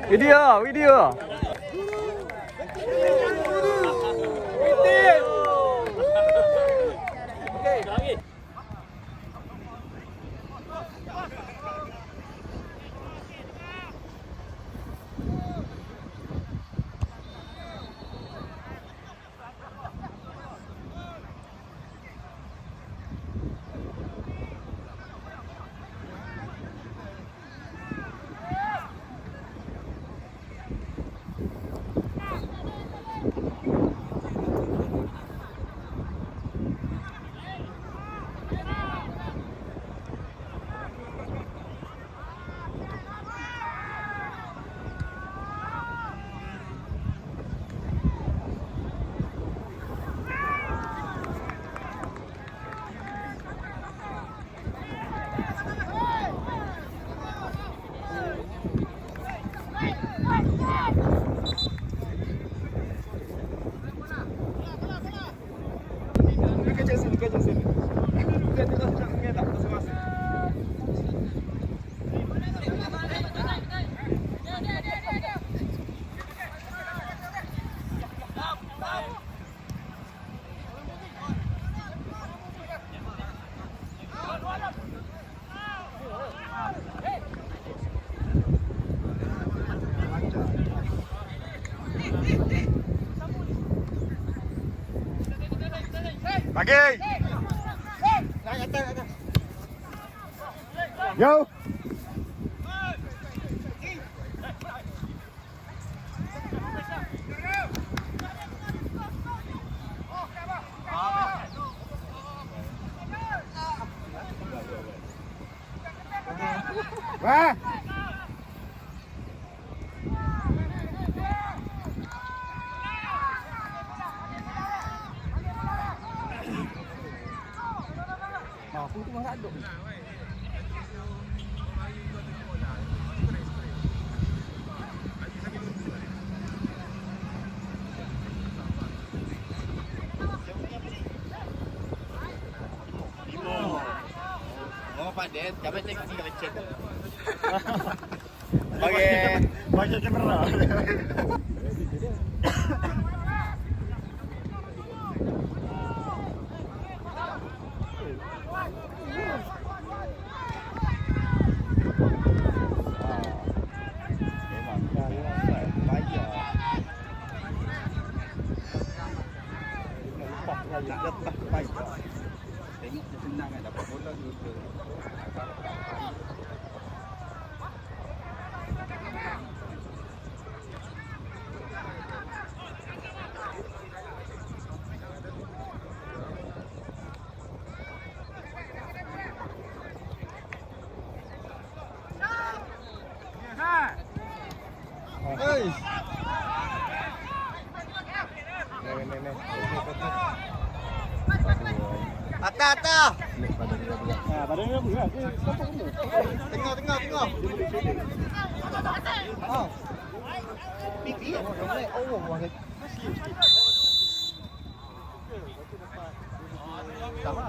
Video, video. Bagi. Yo. Wah. Aku tu masuk aduk. Oh, Pak Den, jangan cek sini kalau cek. Bagi kamera. Tengok dia senang kan dapat bola dua. Hei. Atas. Nah, badannya bukan. Tengok. Oh. Pipi. Sama.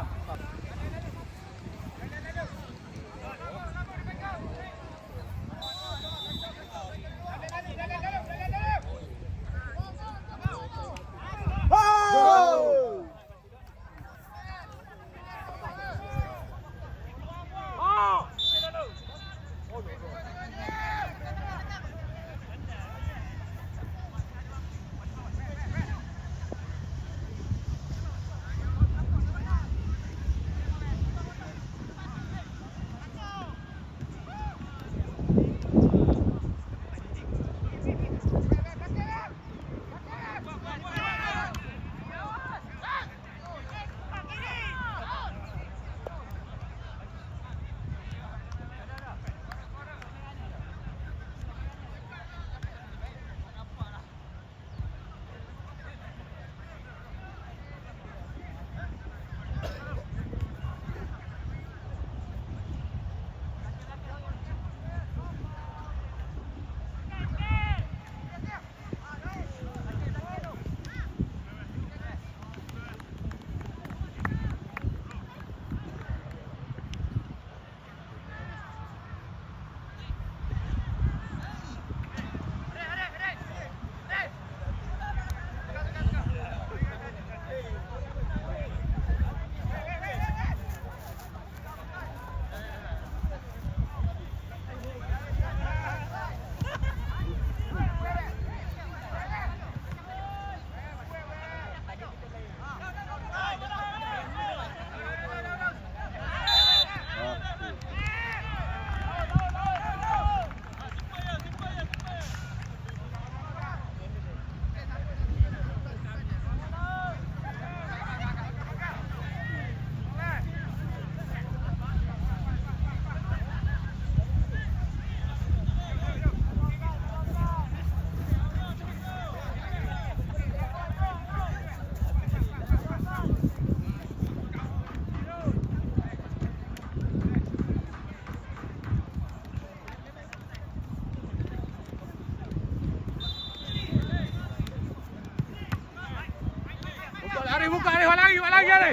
Lari buka ni, lagi ni.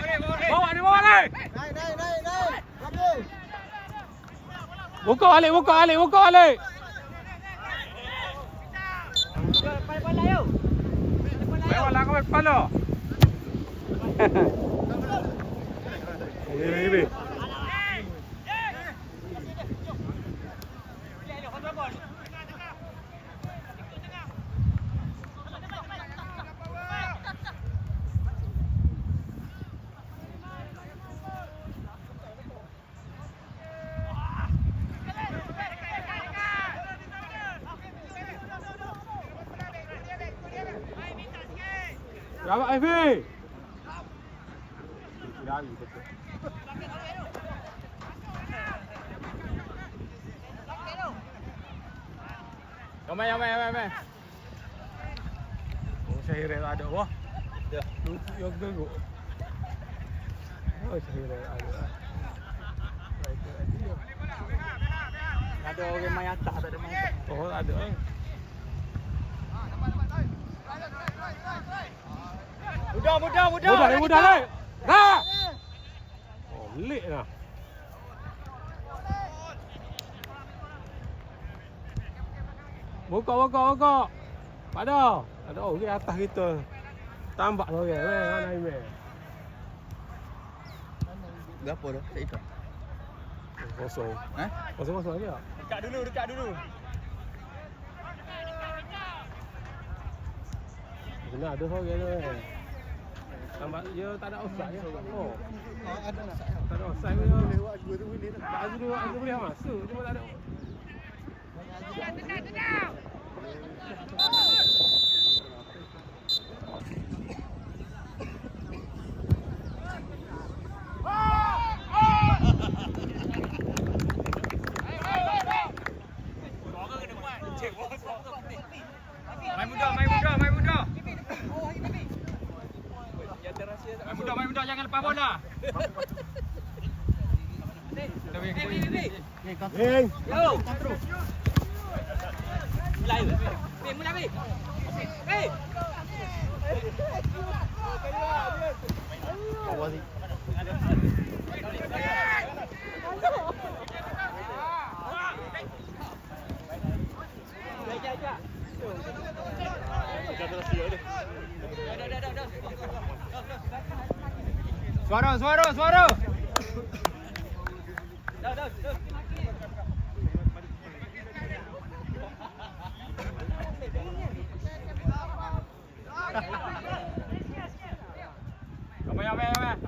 Bawa ni. Naik. Buka balik. Bola kau kepala. Ini. Berapa Ivy? Lari betul. Ramai. Oh, saya rela ada wah. Ya. Yang gego. Oh, saya rela ada. Ada orang main atas, tak ada main atas. Oh, ada. Mudah ni. Dah. Oh, lik lah. Buka. Pada. Ada orang atas kita. Tambak lah orang. Mana ini? Berapa dah? Tak hitam. Kosong. Eh? Kosong aja. Dekat dulu. Benar ada orang ni. Tambak dia tak ada offside ya. Oh. Ada nak. Tak ada offside dia. Lewat 2 minit. Tak ada boleh masuk. Cuma tak ada. Main muda, jangan lepas bola. Heng. Yo. Mulai. Hey. Bawah ni. Suara.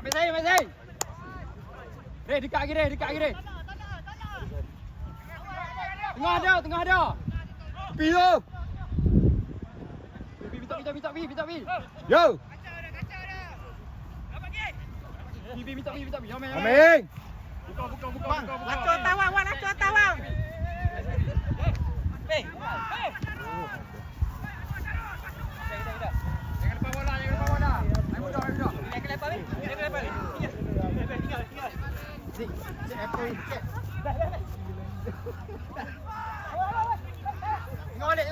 Ambil saya. Dekat lagi. Tengah ada. Pi tu. Minta. Yo. Minta. Amin. Buka. Lacur tawang. Hey. Jangan lepas bola. Main muda. Jangan lepas. Tengok balik.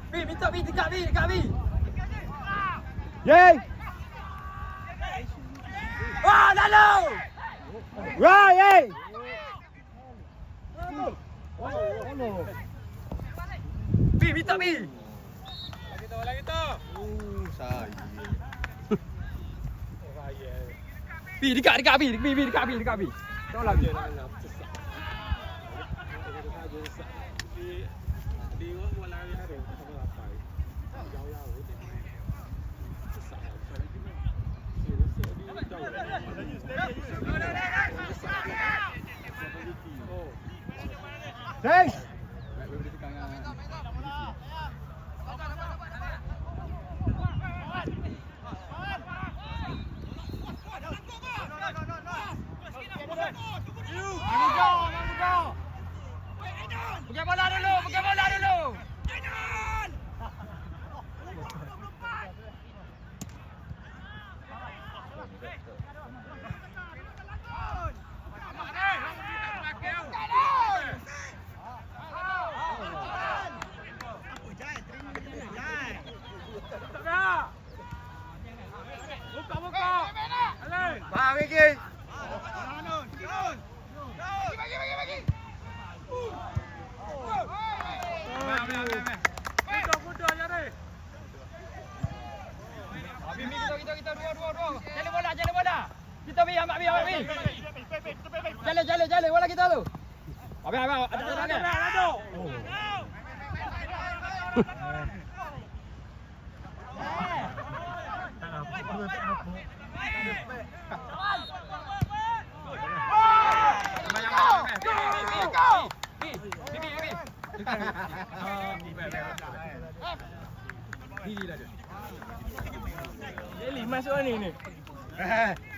Minta dekat Bi. Yey. Wah, lalu. Wah, yey. Minta Bi. Lagi tu. Saya. Bi dekat Bi. Tolong lagi. Heng. Pakai bola dulu. Abang, ada. Oh. Eli masuk ni.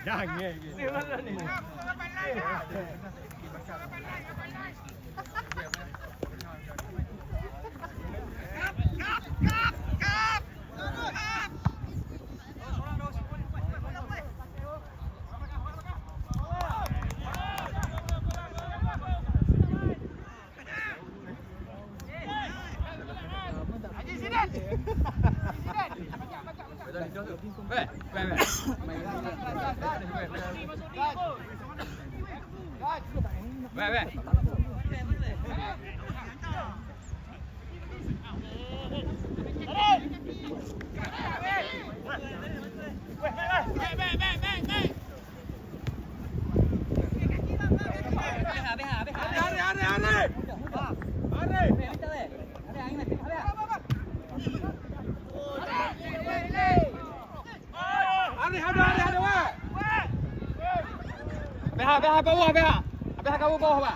Jangan. Ni masuk ni. Abang kau bawah.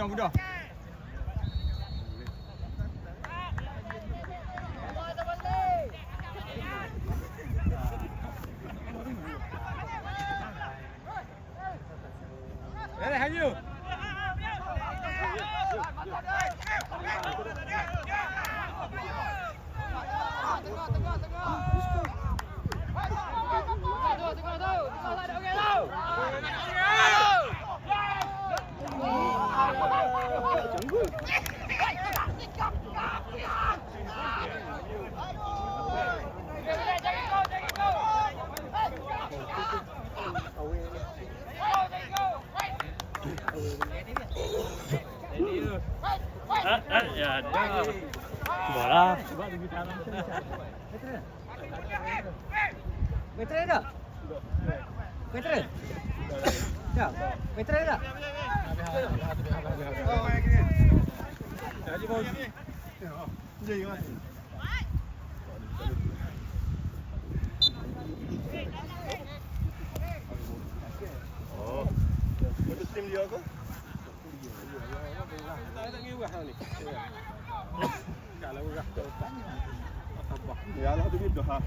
Mudah. Haju. Ya, bola. Veteran dah? Veteran? Dah? Veteran dah? Untuk tim dia ke? Ya lah tu gitu ha.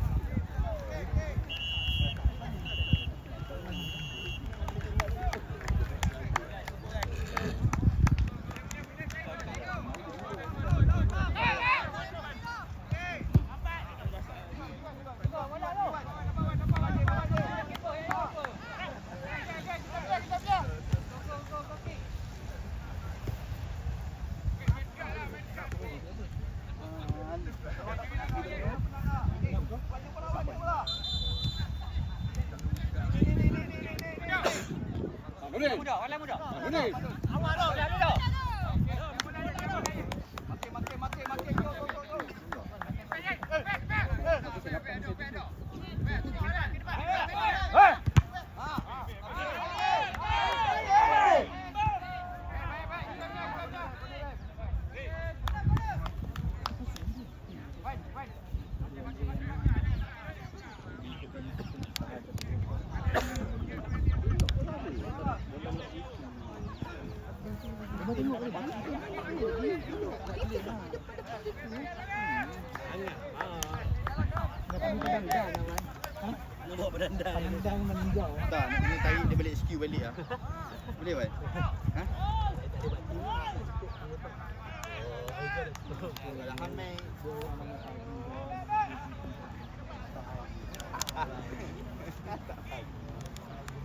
Tak, ni tarik dia balik SQ balik ah. Boleh kan? Ha? Lahan mai.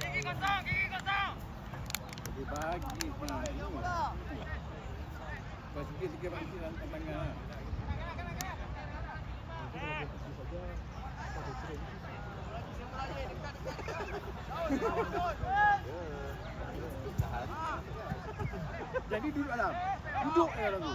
Gigi kosong. Dia bagi ni. Pas sikit bagi dalam tangan. Jadi duduk dalam. Duduk je dalam tu.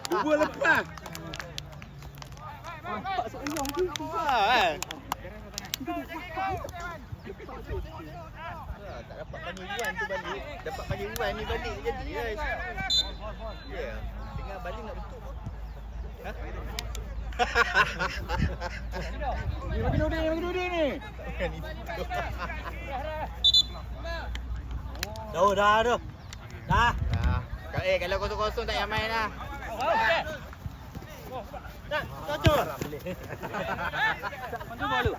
Dua lepas. Nampak seorang tu. Tak dapat paniruan tu balik. Dapat paniruan ni balik jadi guys. Ya, tengah balik nak betul. Ha? Ni bagi Nudi ni. Dah. Kalau kosong-kosong tak payah main lah. Dah, cocok. Mantu bola.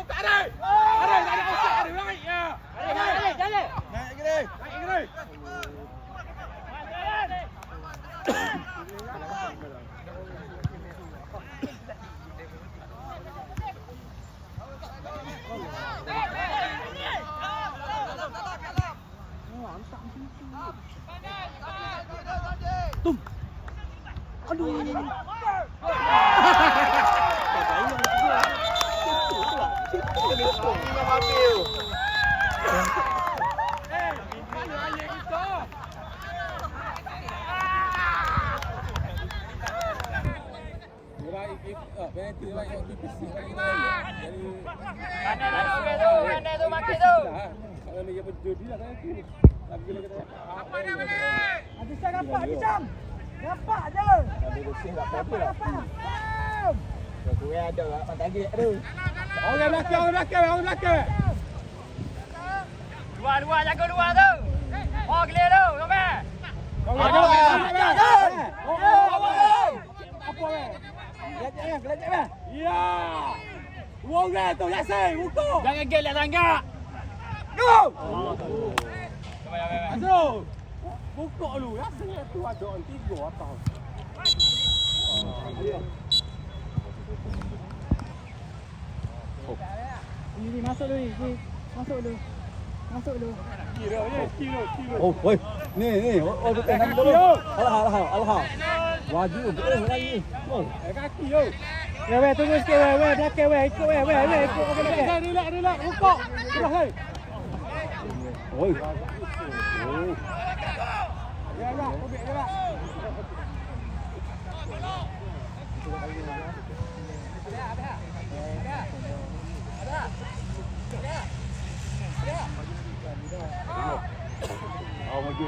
Buka Arif. Arif tak ada offside Arif. Naik ya. Jalan. Naik ke ni? Naik ke ni? Pandai tu makin tu. Kalau dia berjudi lah kan. Tapi kalau kita Adisam nampak Adisam. Nampak je. Ada bersih tak apa-apa lah. Aku ada lah target tu. orang belakang. Dua jaga dua tu. Oh clear tu. Sampai. Apa weh? Gelajak weh. Ya. Dua orang tu Yasin, buka. Jangan gelak sangat. Go. Masuk. Buka dulu. Yasin tu ada orang tiga atas. Ini masuk dulu ni. Masuk dulu. Kira. Oh, woi. Ni. Oh, betul nak dulu. Alah. Wajib betul lagi. Oh, Kaki yo. Weh, tunggu sikit weh. Belakang weh. Ikut weh. Ikut ke belakang. Relax. Buka. Terus hai. oi. Ya, obek gerak. Oh, maju.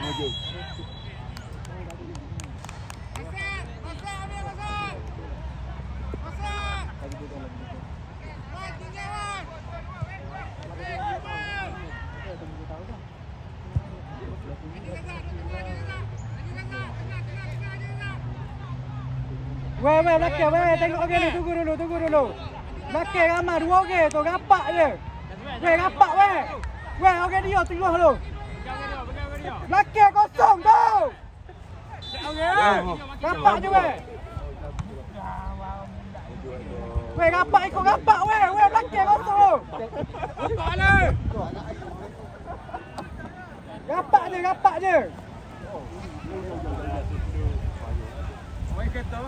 Weh, belakang weh. Tengok okey ni. Tunggu dulu. Belakang ramai dua okey tu. Rapak je. Weh, rapak weh. Weh, okey dia tengok dulu. Belakang kosong tu. Rapak je weh. Weh, rapak ikut rapak weh. Weh, belakang kosong. Buka ni. Rapak je. Oi kata.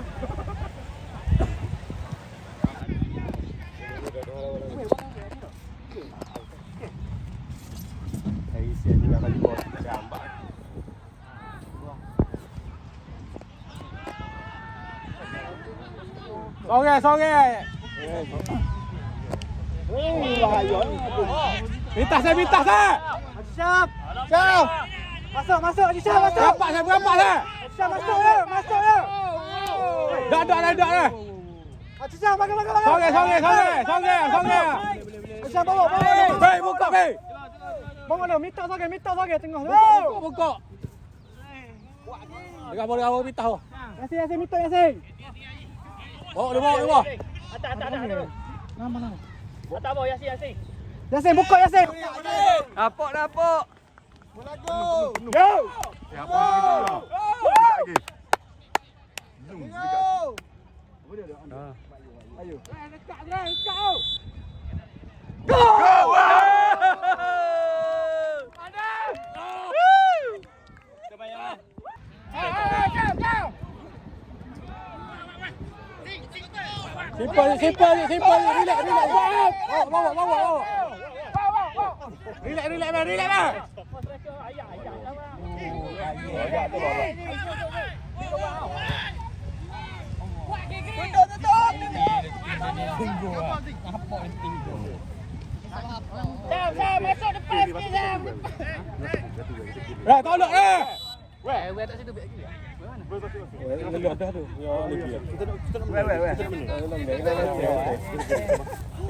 Hari siang juga kali bos jambak. Sorry. Minta saya. Siap. Masuk. Adisam masuk. Berapa saya? Adisam masuk ya. Dah. Adisam makan. Sorry. Adisam bawa. Hei, buka hei. Bawa dah minta sorry tengah. Buka. Dengar minta. Yasin minta Yasin. Bawa. Atas. Mana? Atas bawah Yasin. Yasin buka Yasin. Nampak. Yo. Apa lagi? Zoom dekat. Ayo. Dekat kau. Go! Simpan. Relax. Bawa. Relax, man. Sam, masuk depan sikit Sam. Tolak eh. Weh tak situ baik lagi. Lalu atas tu.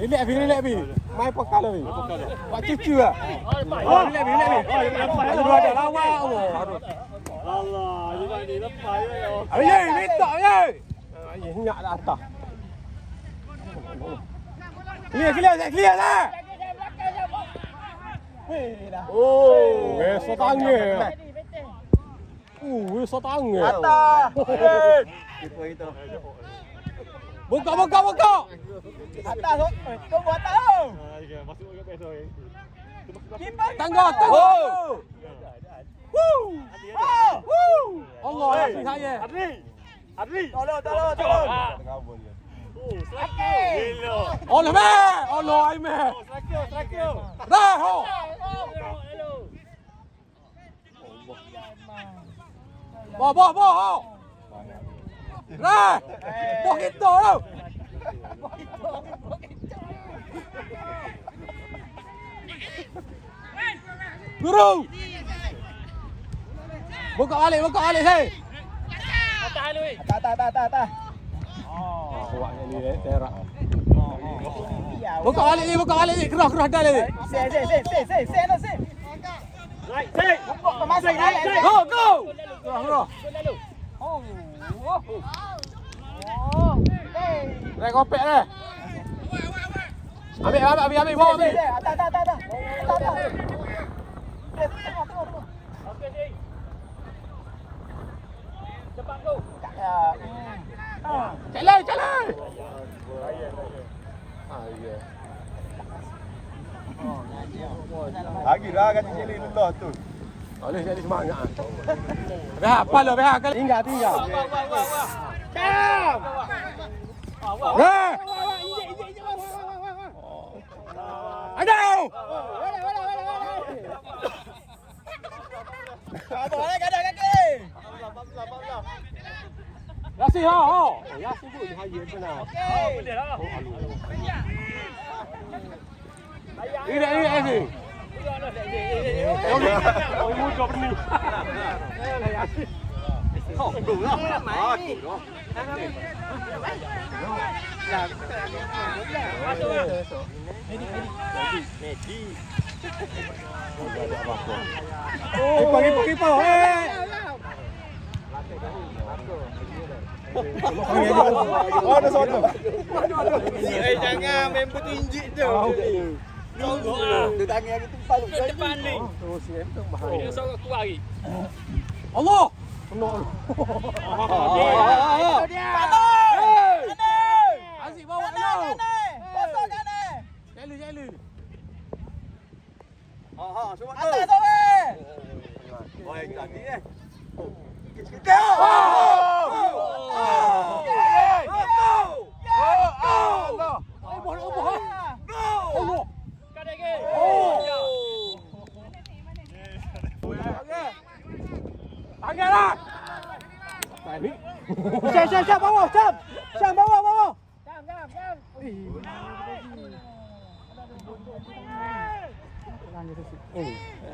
Relax bi. Main pokal bi. Pak cucu ah. Relax bi. Dua ada lawak Allah. Allah, ni lepas je. Ayy, minta ye. Ayy, nyak dah atas. Clear lah. Oh, besar tangan. Besar tangan. Atas. Kita itu. Buka. Atas. Kau buat tahu. Masuk ke besok. Tangga. Allah, saya. Adli. Tolong. Allah meh. Allah ai meh. Striker. Dah ho. Bawa ho. Dah. Boh kita tu. Guru. Buka balik hey. Atas Lui. Atas. Awaknya ni terak. Buka balik ni. Kerah dah ni. Sen. Right, sen. Masuk. Go. Kerah. Dah kopek dah. Ambil, bawa ambil. Atas. Okey, Dik. Cepat go. Jalan. Lagi dah kat sini lelah tu. Boleh jadi semangat. Dah apa lo behak kali. Tinggal. Sam. Dah. Aduh. Ada kaki. Yasin ha. Yasin pun bahaya benar. Boleh lah. Ini ni. Oh, mudah ni. Kiper. Oh, ada sono. Jangan main bertinjik tu. Tunggu ah. Dia tangan kita palu. Depan ni. Terus ni tu bahaya. Dia sorok keluar lagi. Allah. Penuh. Itu dia. Aziz bawa dulu. Masuk kanan. Jelu. Semua tu. Atas sore. Oh, yang tadi Go! Tanganlah. Syam bawa. Syam bawa.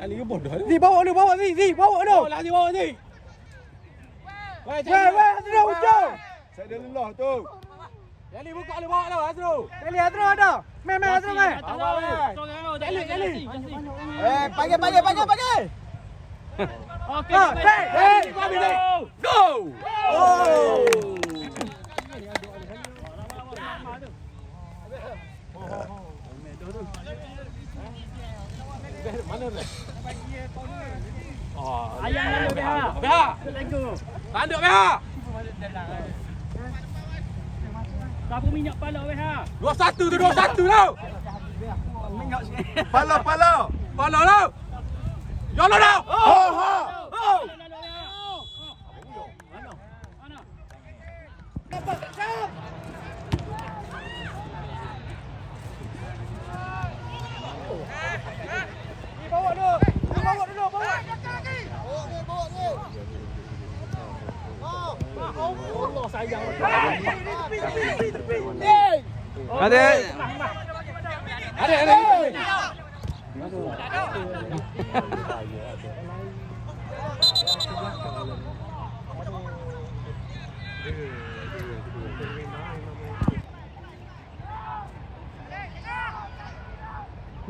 Ali ke bodoh. Zi bawa lu. Lagi bawa ni. Weh, Azrul hujung. Saya dah lelah tu. Ali buka lu bawa lu Azrul. Kali Azrul ada. Main Azrul main. Jali. Panggil. Okey. Go. Ayah lalu Beha. Tanduk Beha. Siapa minyak pala Beha? 2-1 tu 2-1 tau. Pala. Pala tau. Jolo tau.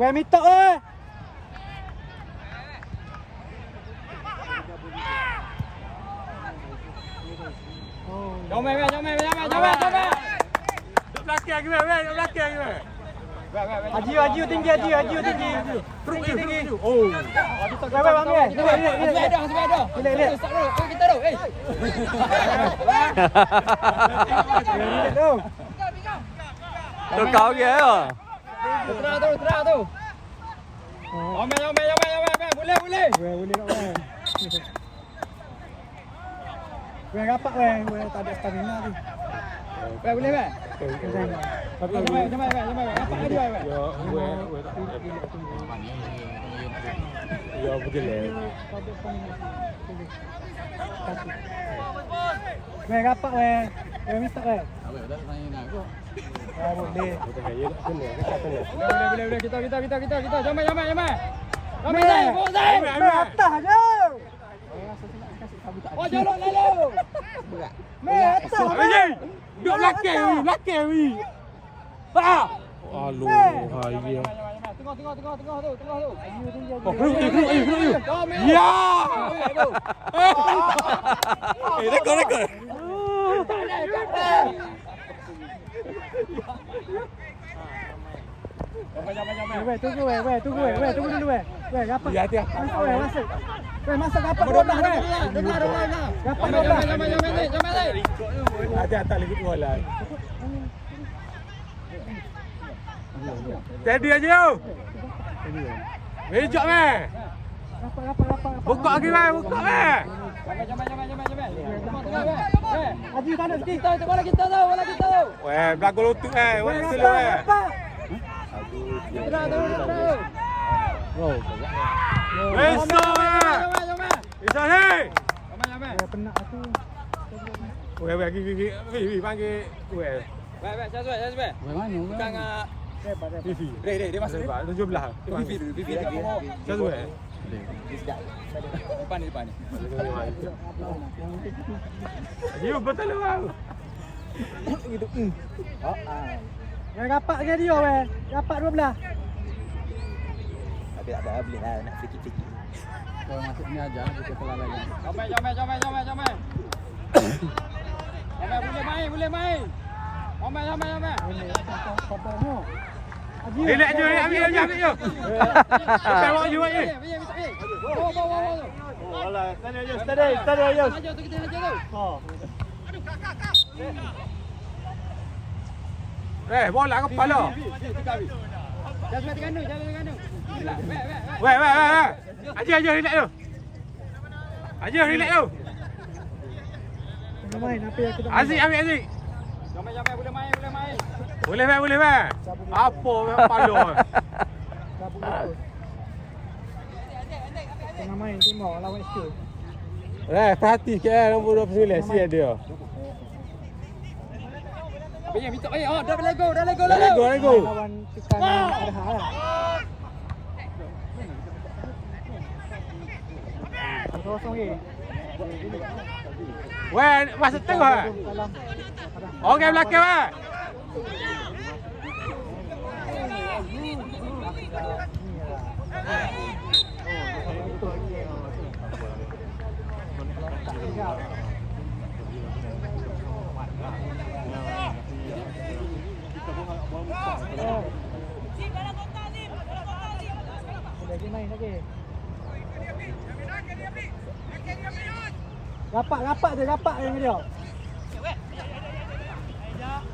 Weh mitok eh. Jomel. Duk belakang ke. Haji tinggi. Terus tinggi. Oh. Weh ambil. Relax. Kita tu. Tôi có ghê à. Terang tu. Jomel. Boleh. Weh nak weh. Weh rapat weh tak ada stamina tu. Boleh. Jomel. Apa dia weh? Ya betul lah. Weh rapat weh. Weh mitok weh. Boleh. Boleh. Kita. Jomel. Weh atas je. Oh, jalan lalu. Weh atas. Duk belakang ni. Alu, hai. Tengok tu. Oh, kerup. Ya. Rekod. Weh tunggu dulu weh. Weh rapat. Ya, hati. Masuk. Weh masuk rapat 12 weh. Rapat 12. Jomel. Hati tak lagi bola. Steady aja. Hijau meh. Rapat. Buka lagi meh. Jomel. Haji tak ada sikit. Bola kita tu. Weh, belakang lutut Weh selo Rapat. Terang. Besok Jomel. Bisa ni. Jomel. Penat aku. Weh, gigi panggil. Weh. Saya. Bukan Vivi. dia masuk. 17. Vivi. Satu weh. Depan ni. You betul lah. Weh rapat ke dia weh. Rapat 12. Tapi tak apa boleh lah nak fikir-fikir. Kalau masuk ni aja kita kelar lagi. Jomel. Jomel boleh main. Jomel. Haji. Relax je, ambil je. Tengok je weh. Alah, steady aja. Aja tu kita aja tu. Bola kepala. Jangan tekan tu. Weh. Aja relax tu. Main apa yang kita Aziz ambil. Jomel boleh main. Boleh meh. Apa kepala. Cabut lutut. Tengah main Timor lawan SK. Perhati ke nombor 29 siap dia. Minta. Dah lego. Lawan tekan ada hal lah. Kosong ni. Weh, masuk tengok. Okey belakang weh. Lagi main lagi. Rapat dia dengan dia.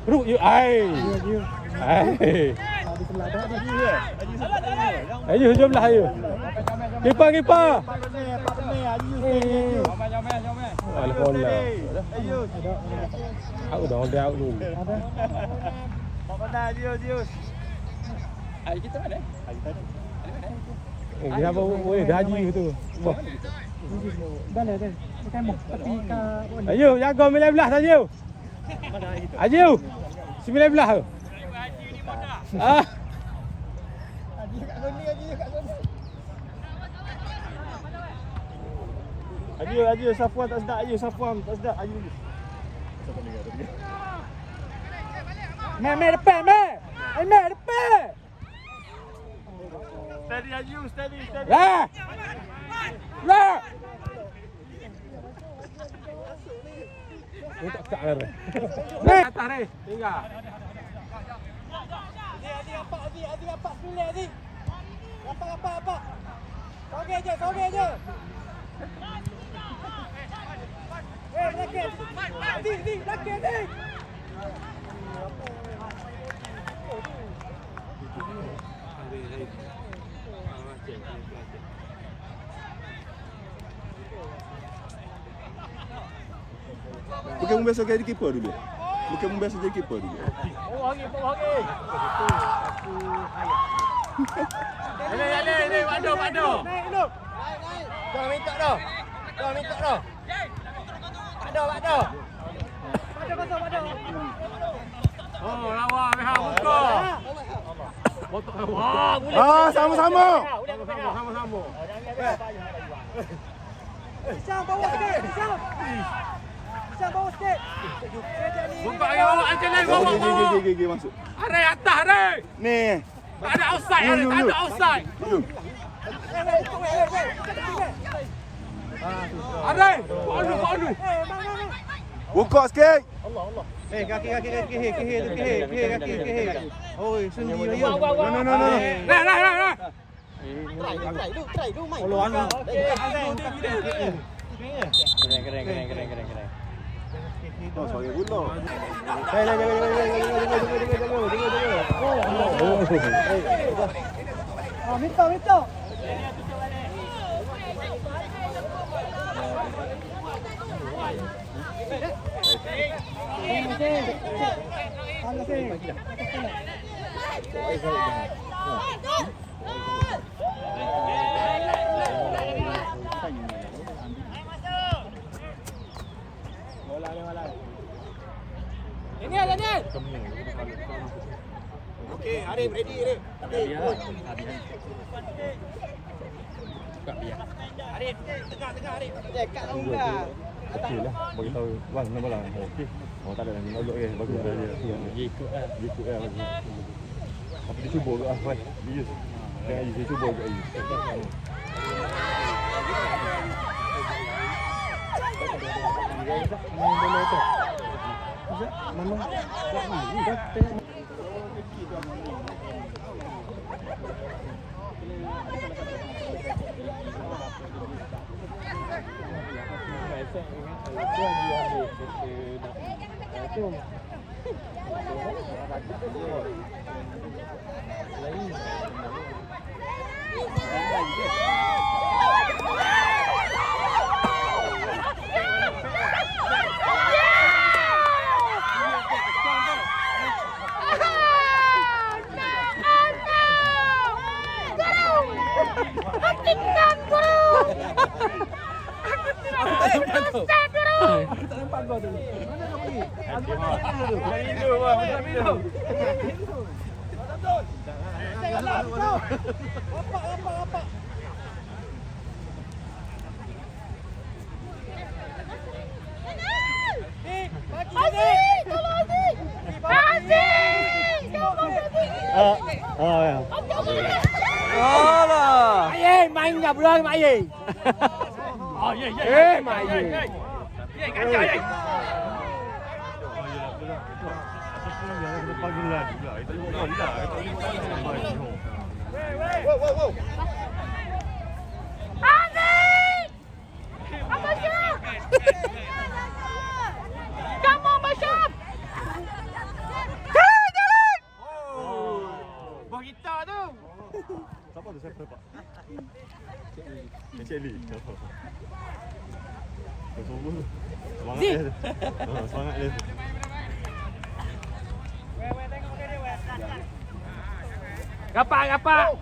Ruk you ai. Dia. Ai. Di sebelah dah dia. Ayo jom lah ayo. Kiper. Alah bola. Aku dah on out dulu. Hari kita mana? Dia apa boleh gaji tu. Dah lah dah. Pakai moh tepi ke mana? Ayo jaga 19 ayo. Ayo. 19 tu. Ah. Ayo Safwan tak sedap ayo. Mai depan, mai. Mai depan. Steady. Lah. Ni tak kak dah. Ni atas ni. Tinggal. Adi apa pilih Adi. Apa. Sogeh je. Laki. Laki. Bukan biasa jadi keeper dulu. Bukan biasa jadi keeper dulu. Ini, Padu. Naik dulu. Jangan minta dah. Padu. Oh, lawa Meha buka. Botok lawa. Sama-sama. Sama-sama. Isam bawah sikit. Isam bawah sikit. Buka lagi bawah ancam lagi bawah. Gigi masuk. Are atas are. Ni. Tak ada outside, tak ada outside. Are. Padu. Buka sikit. Kaki. Oi, sendiri ayo. No. Nah. Try dulu mai. Kalau anu. Keren. Oh, sebagai gula. Minta. Daniel. Okey, Arif ready Arif. Arif, tengah Arif. Kat longgar. Okey lah, bagi tahu bang nama lah. Okey. Oh tak ada lagi nak bagus dah dia. Ikut lah bagi. Tapi dia cuba ke Afwan. Dia. Dia cuba ke Ayu. Ayy, main enggak bulan mak ayy. Oh, ya. Mak ayy. Kacau. Wow. Cik Li. Sombong. Semangat dia. Semangat dia. Rapat.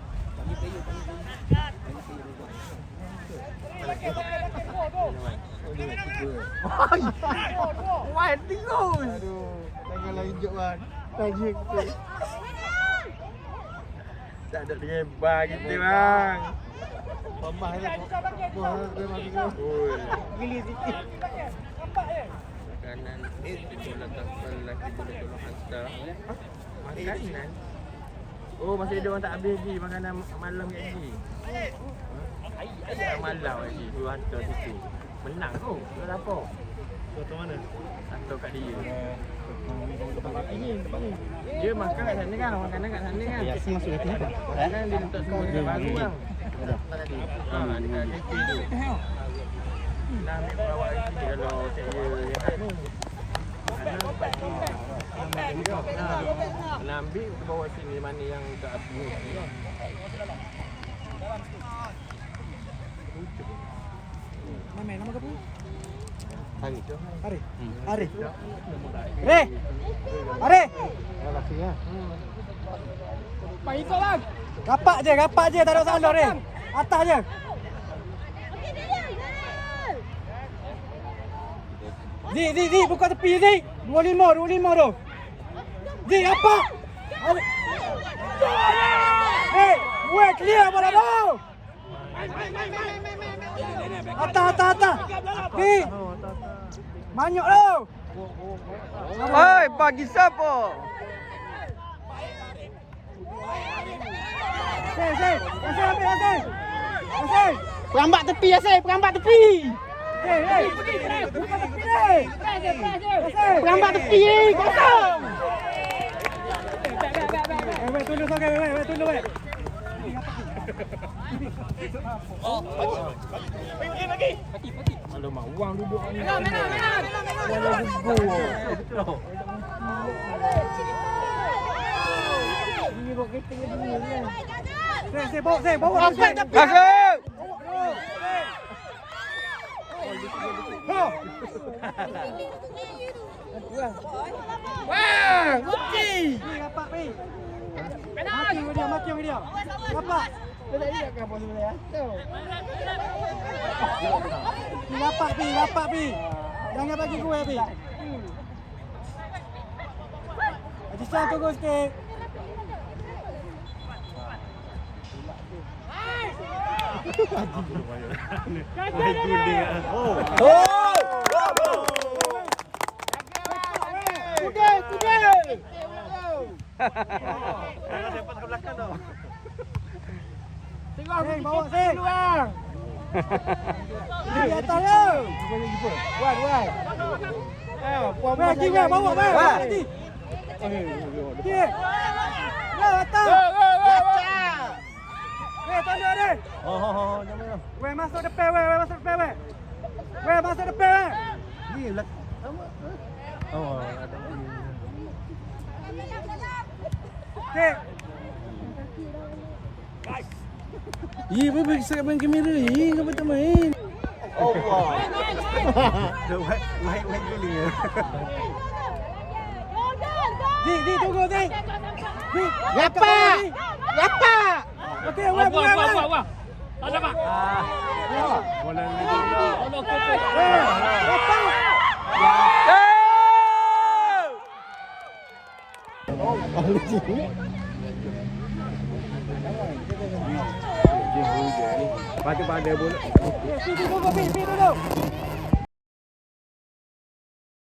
Wan terus. Aduh, janganlah injek Wan. Lagi kita. Tak ada lebar kita bang. Pemah ni. Wah, dia mati kau. Oi. Gili sikit. Makanan itu letakkan lagi boleh tolong hantar. Makanan. Oh, masih ada orang tak habis lagi makanan malam kat sini. Malam lagi tu hantar situ. Menang tu. Kau apa? Kau mana? Hantar kat dia. Tempat ini. Dia makan kat sana kan, makanan kat sana kan. Biasa masuk kat sini. Kan dia letak semua dia baru bang. Dekat KP tu. Nak ambil bawa lagi kalau saya yang anu. Nak ambil bawa sini mana yang tak habis. Nama kau? Hari tu. Ari. Ari. Pak ikut bang. Rapat je, tak ada salah ni. Atas je. Zi, buka tepi Zi. 25 tu. Zi, rapat. Weh, clear bola tu. Atas. Zi. Manyok tu. Oi, bagi siapa? Asal. Perambat tepi Asal, perambat tepi. Buka tepi ni. Perambat tepi kosong. Tunduk sangat, tunduk. Alamak, wang duduk ni. Bawa. Wah, Gucci. Mati dia. Apa? Rapat pi. Jangan bagi gue pi. Haji Syah tunggu sikit. Sing, bawa sing. Di atas tu. Wan. Weh, bawa weh. Okey. Ya, atas. Weh, tanda ni. Jangan. Weh, masuk depan weh. Weh, masuk depan weh. Ni belak. Oh, ada. Okey. Pergi sekat main kamera ni, kau tak main. Allah. Dah wait guling ya. Di tunggu di. Apa? Okey, weh. Tak dapat. Bola ni. Apa? Patut pada bola. Pi dulu.